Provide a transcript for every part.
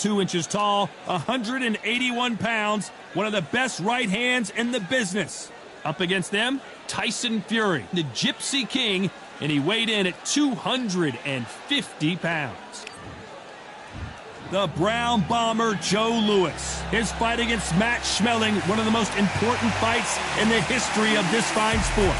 2 inches tall, 181 pounds, one of the best right hands in the business. Up against them, Tyson Fury, the Gypsy King, and he weighed in at 250 pounds. The Brown Bomber Joe Louis. His fight against Matt Schmeling, one of the most important fights in the history of this fine sport.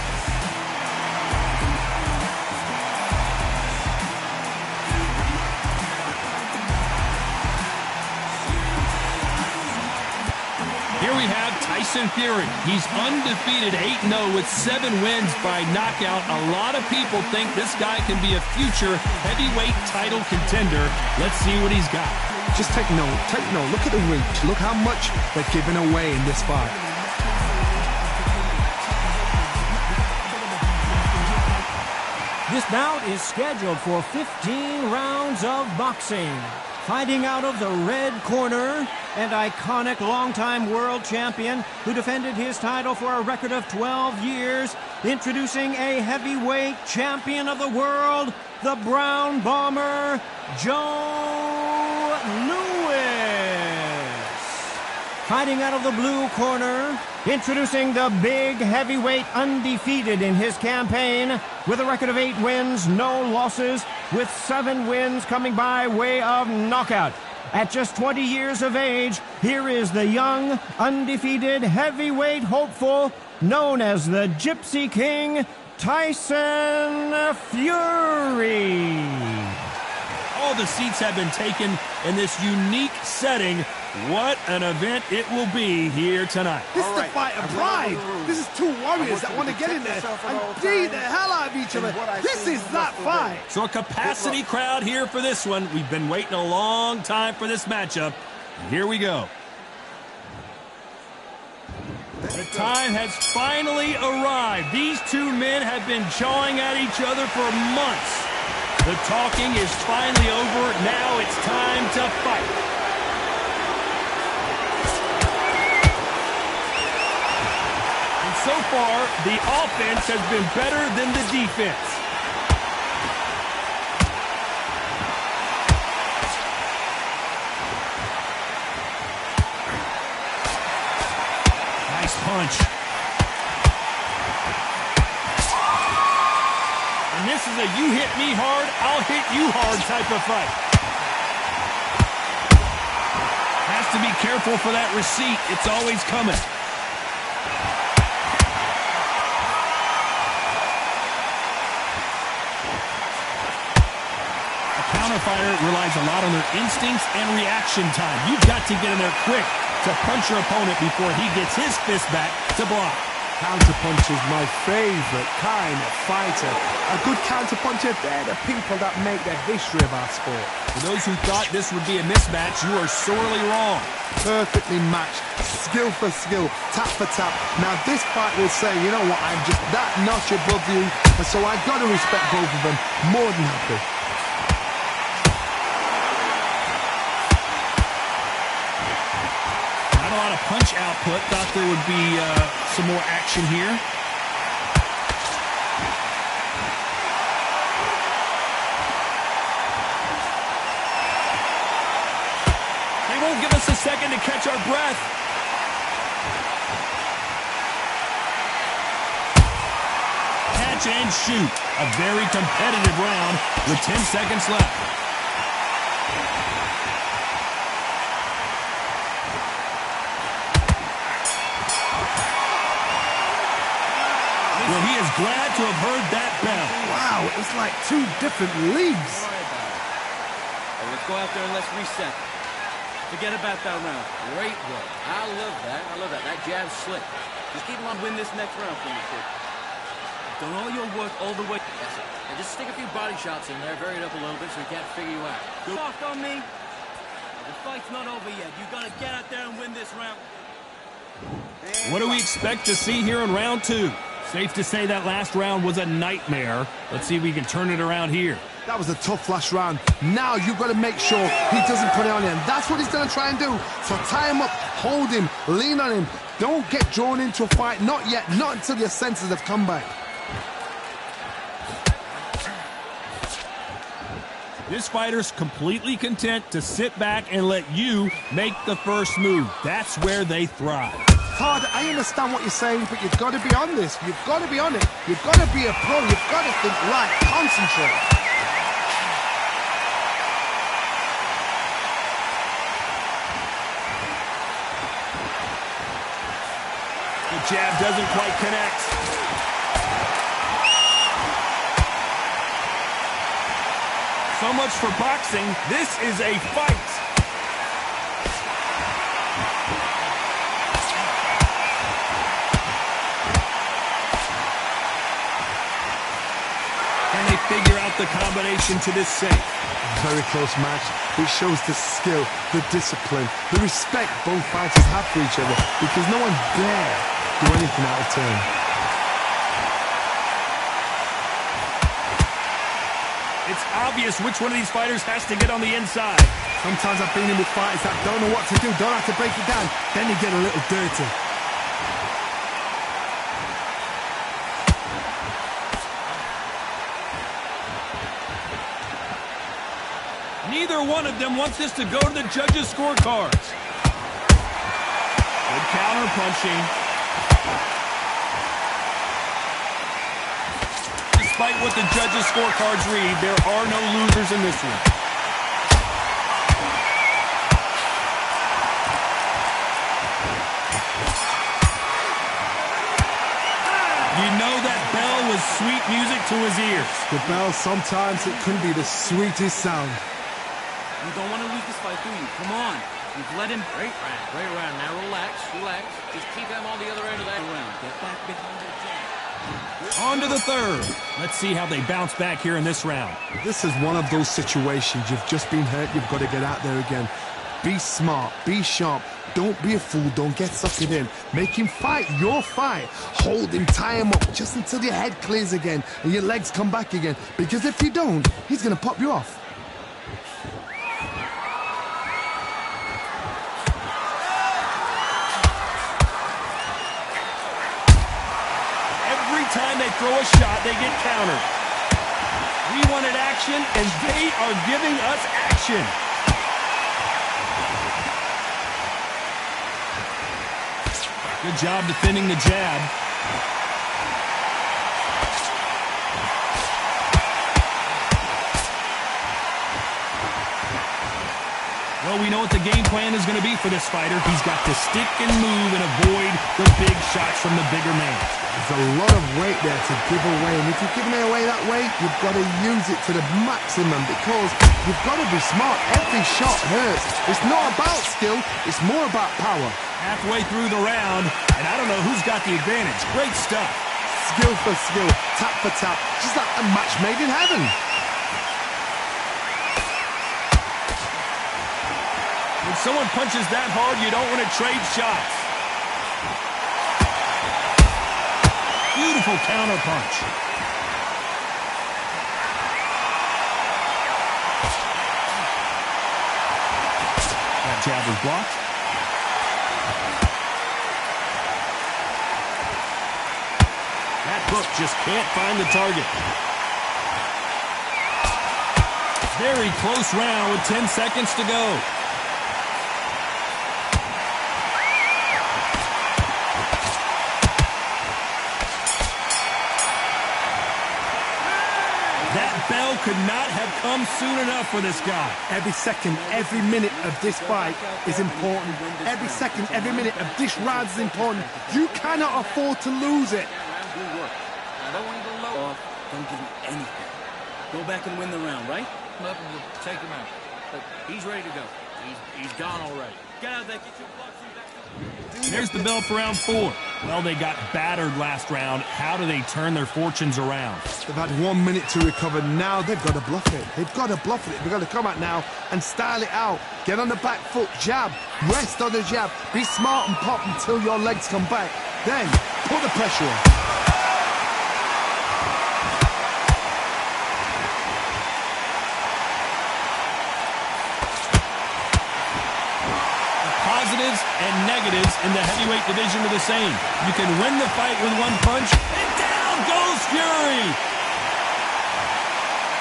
Here we have Tyson Fury. He's undefeated 8-0 with 7 wins by knockout. A lot of people think this guy can be a future heavyweight title contender. Let's see what he's got. Just take note. Look at the reach. Look how much they're giving away in this fight. This bout is scheduled for 15 rounds of boxing. Fighting out of the red corner, and iconic longtime world champion who defended his title for a record of 12 years, introducing a heavyweight champion of the world, the Brown Bomber, Joe Louis. Fighting out of the blue corner, introducing the big heavyweight undefeated in his campaign with a record of 8 wins, no losses, with 7 wins coming by way of knockout. At just 20 years of age, here is the young, undefeated heavyweight hopeful known as the Gypsy King, Tyson Fury. All the seats have been taken in this unique setting. What an event it will be here tonight. This is the fight of pride. This is two warriors that want to get in there and beat the hell out of each other. This is that fight. So a capacity crowd here for this one. We've been waiting a long time for this matchup. And here we go. The time has finally arrived. These two men have been jawing at each other for months. The talking is finally over. Now it's time to fight. So far, the offense has been better than the defense. Nice punch. And this is a you hit me hard, I'll hit you hard type of fight. Has to be careful for that receipt. It's always coming. Counterfighter relies a lot on their instincts and reaction time. You've got to get in there quick to punch your opponent before he gets his fist back to block. Counterpunch is my favorite kind of fighter. A good counterpuncher, they're the people that make the history of our sport. For those who thought this would be a mismatch, you are sorely wrong. Perfectly matched, skill for skill, tap for tap. Now this fight will say, you know what, I'm just that notch above you, and so I've got to respect both of them. More than happy. Punch output. Thought there would be some more action here. They won't give us a second to catch our breath. Catch and shoot. A very competitive round with 10 seconds left. Well, he is glad to have heard that bell. Wow, it's like 2 different leagues. Well, let's go out there and let's reset. Forget about that round. Great work. I love that. That jab's slick. Just keep him on win this next round for me, kid. Done all your work all the way. That's it. And just stick a few body shots in there, vary it up a little bit so he can't figure you out. Good talk on me. The fight's not over yet. You gotta get out there and win this round. What do we expect to see here in round 2? Safe to say that last round was a nightmare. Let's see if we can turn it around here. That was a tough last round. Now you've got to make sure he doesn't put it on you. And that's what he's going to try and do. So tie him up, hold him, lean on him. Don't get drawn into a fight. Not yet. Not until your senses have come back. This fighter's completely content to sit back and let you make the first move. That's where they thrive. Todd, I understand what you're saying, but you've got to be on this. You've got to be on it. You've got to be a pro. You've got to think right. Concentrate. The jab doesn't quite connect. So much for boxing. This is a fight. Can they figure out the combination to this safe? Very close match. It shows the skill, the discipline, the respect both fighters have for each other, because no one dare do anything out of turn. It's obvious which one of these fighters has to get on the inside. Sometimes I've been in with fighters that don't know what to do, don't have to break it down, then you get a little dirty. Neither one of them wants this to go to the judges' scorecards. Good counter punching. Despite what the judges' scorecards read, there are no losers in this one. You know that bell was sweet music to his ears. The bell, sometimes it can be the sweetest sound. You don't want to lose this fight, do you? Come on. You've let him... Great round. Now relax. Just keep him on the other end of that round. Get back behind the jab. On to the third. Let's see how they bounce back here in this round. This is one of those situations. You've just been hurt. You've got to get out there again. Be smart. Be sharp. Don't be a fool. Don't get suckered in. Make him fight your fight. Hold him. Tie him up just until your head clears again and your legs come back again. Because if you don't, he's going to pop you off. Time they throw a shot, they get countered. We wanted action, and they are giving us action. Good job defending the jab. Well, we know what the game plan is going to be for this fighter. He's got to stick and move and avoid the big shots from the bigger man. There's a lot of weight there to give away, and if you're giving it away that weight, you've got to use it to the maximum, because you've got to be smart. Every shot hurts. It's not about skill, it's more about power. Halfway through the round, and I don't know who's got the advantage. Great stuff. Skill for skill, tap for tap, just like a match made in heaven. When someone punches that hard, you don't want to trade shots. Beautiful counter punch. That jab was blocked. That hook just can't find the target. Very close round with 10 seconds to go. Bell could not have come soon enough for this guy. Every second, every minute of this fight is important. Every second, every minute of this round is important. You cannot afford to lose it. Don't give him anything. Go back and win the round, right? Let him take him out. But he's ready to go. He's gone already. Get out there, get your boxing back. There's the bell for round 4. Well, they got battered last round. How do they turn their fortunes around? They've had 1 minute to recover. Now they've got to bluff it. They've got to bluff it. They've got to come out now and style it out. Get on the back foot, jab, rest on the jab. Be smart and pop until your legs come back. Then put the pressure on. Positives and negatives in the heavyweight division are the same. You can win the fight with one punch, and down goes Fury.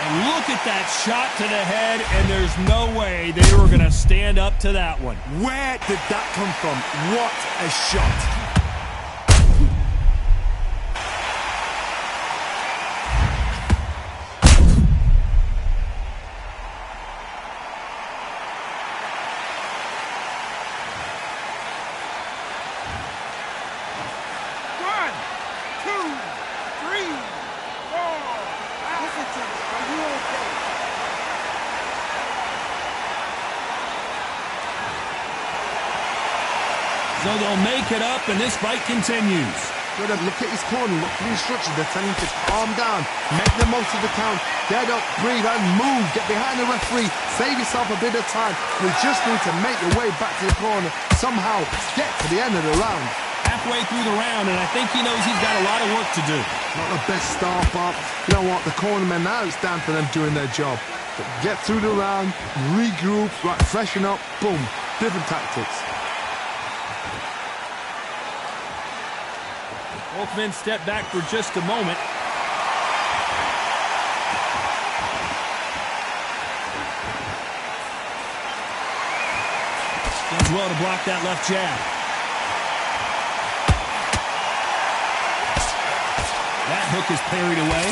And look at that shot to the head, and there's no way they were going to stand up to that one. Where did that come from? What a shot. So they'll make it up, and this fight continues. Good, look at his corner, look for the instructions. They're telling him to calm down, make the most of the count, get up, breathe, and move. Get behind the referee, save yourself a bit of time. You just need to make your way back to the corner, somehow get to the end of the round. Halfway through the round, and I think he knows he's got a lot of work to do. Not the best start, Bob. You know what, the cornermen, now it's down to them doing their job. But get through the round, regroup, right, freshen up, boom, different tactics. Both men step back for just a moment. Does well to block that left jab. That hook is parried away.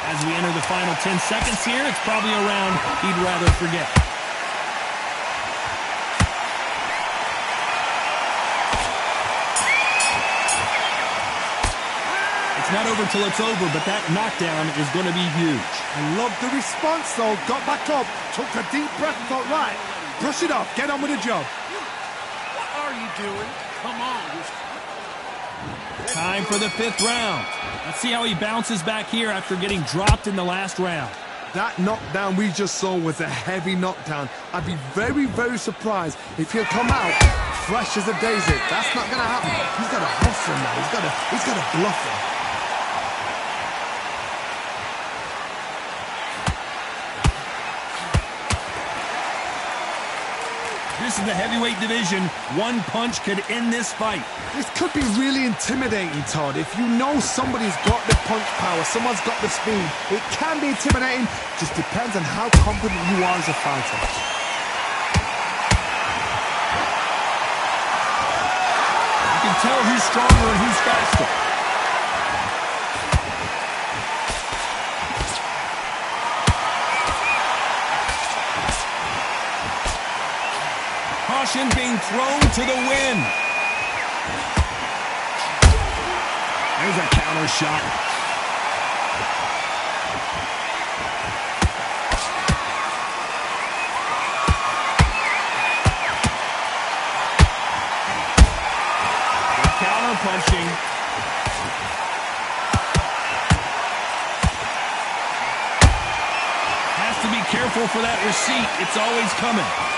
As we enter the final 10 seconds here, it's probably a round he'd rather forget. It's not over till it's over, but that knockdown is going to be huge. I love the response, though. Got back up, took a deep breath, thought, right, brush it off, get on with the job. What are you doing? Come on. Time for the 5th round. Let's see how he bounces back here after getting dropped in the last round. That knockdown we just saw was a heavy knockdown. I'd be very, very surprised if he'll come out fresh as a daisy. That's not going to happen. He's got to hustle him now. He's got to bluff him. This is the heavyweight division. One punch could end this fight. This could be really intimidating, Todd. If you know somebody's got the punch power, someone's got the speed, it can be intimidating. Just depends on how confident you are as a fighter. You can tell who's stronger and who's faster. Caution being thrown to the wind. There's a counter shot. The counter punching. Has to be careful for that receipt. It's always coming.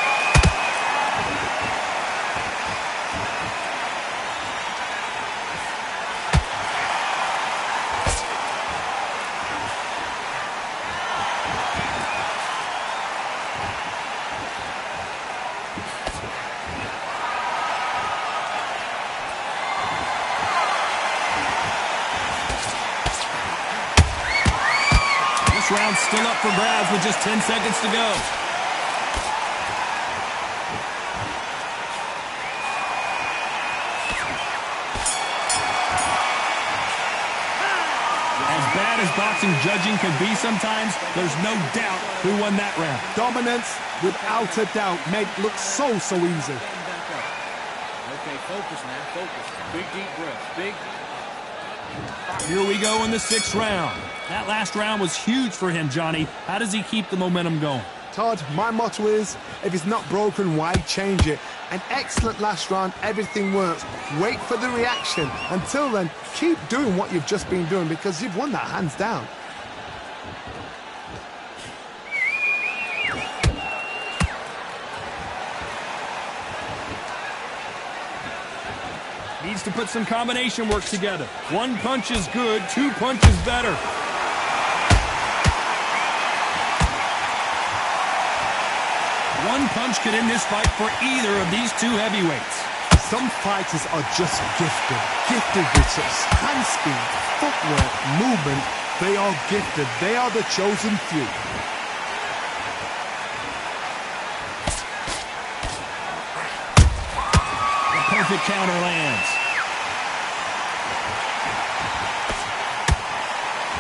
Round still up for grabs with just 10 seconds to go. As bad as boxing judging can be sometimes, there's no doubt who won that round. Dominance, without a doubt, made it look so easy. Okay, focus, man, focus. Big deep breath, big. Here we go in the 6th round. That last round was huge for him, Johnny. How does he keep the momentum going? Todd, my motto is, if it's not broken, why change it? An excellent last round, everything works. Wait for the reaction. Until then, keep doing what you've just been doing because you've won that hands down. Needs to put some combination work together. One punch is good, 2 punches better. One punch could end this fight for either of these two heavyweights. Some fighters are just gifted with such hand speed, footwork, movement. They are gifted. They are the chosen few. The perfect counter lands.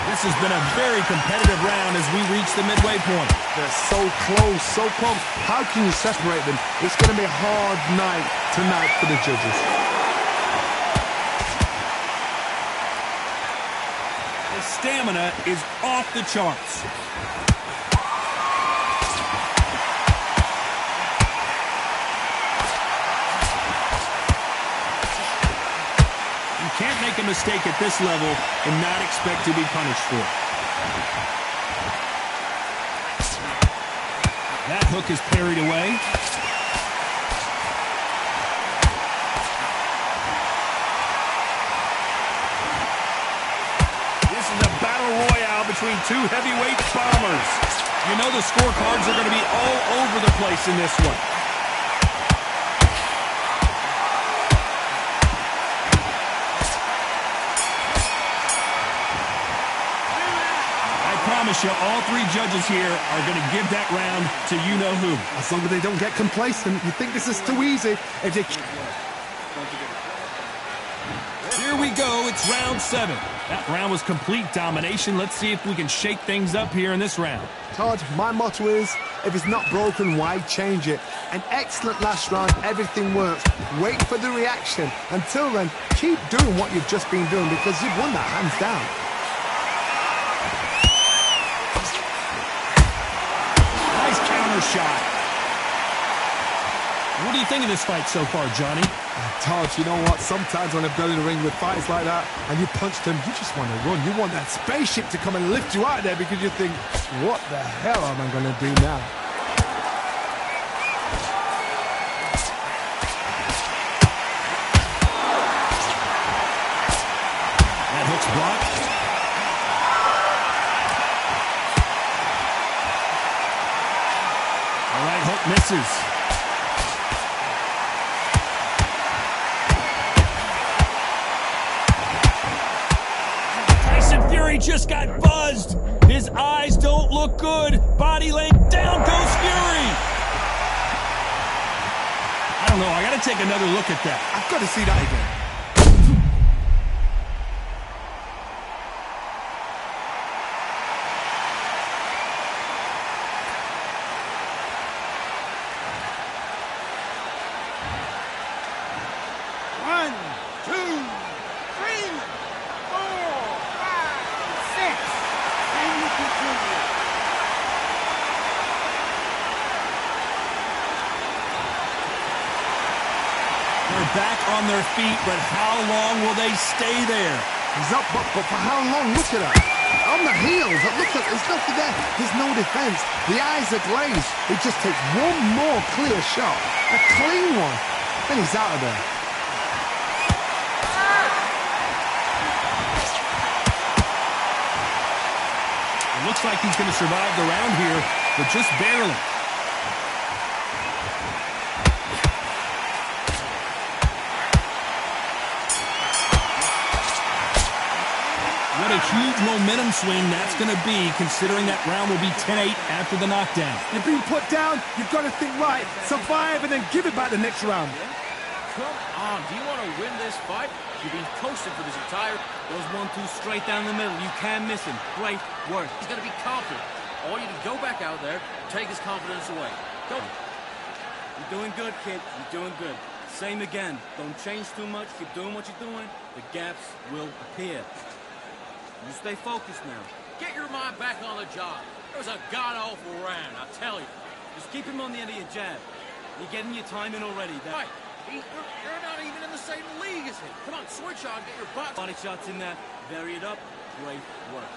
This has been a very competitive round as we reach the midway point. They're so close, so close. How can you separate them? It's going to be a hard night tonight for the judges. His stamina is off the charts. You can't make a mistake at this level and not expect to be punished for it. That hook is parried away. This is a battle royale between two heavyweight bombers. You know the scorecards are going to be all over the place in this one. I promise you, all three judges here are going to give that round to you-know-who. As long as they don't get complacent. You think this is too easy. If they... Here we go. It's round 7. That round was complete domination. Let's see if we can shake things up here in this round. Todd, my motto is, if it's not broken, why change it? An excellent last round. Everything works. Wait for the reaction. Until then, keep doing what you've just been doing because you've won that hands down. Shot. What do you think of this fight so far, Johnny? Todd, you know what? Sometimes when I've been in the ring with fights like that and you punch them, you just want to run. You want that spaceship to come and lift you out of there because you think, what the hell am I going to do now? That hook's blocked. Hook misses. Tyson Fury just got buzzed. His eyes don't look good. Body lane down goes Fury. I don't know. I got to take another look at that. I've got to see that again. Back on their feet, but how long will they stay there? He's up, but for how long? Look at that. On the heels. Look at, there's nothing there. There's no defense. The eyes are glazed. It just takes one more clear shot. A clean one. Then he's out of there. It looks like he's going to survive the round here, but just barely. What a huge momentum swing that's going to be, considering that round will be 10-8 after the knockdown. You've been put down, you've got to think right, survive, and then give it back the next round. Come on, do you want to win this fight? You've been coasting for this entire... Those 1-2 straight down the middle. You can't miss him. Great work. He's going to be confident. I want you to go back out there, take his confidence away. Go. You're doing good, kid. You're doing good. Same again. Don't change too much. Keep doing what you're doing. The gaps will appear. You stay focused now. Get your mind back on the job. It was a god-awful round, I tell you. Just keep him on the end of your jab. You're getting your time in already. Right. You're not even in the same league as him. Come on, switch on, get your butt. Body shots in there. Vary it up. Great work.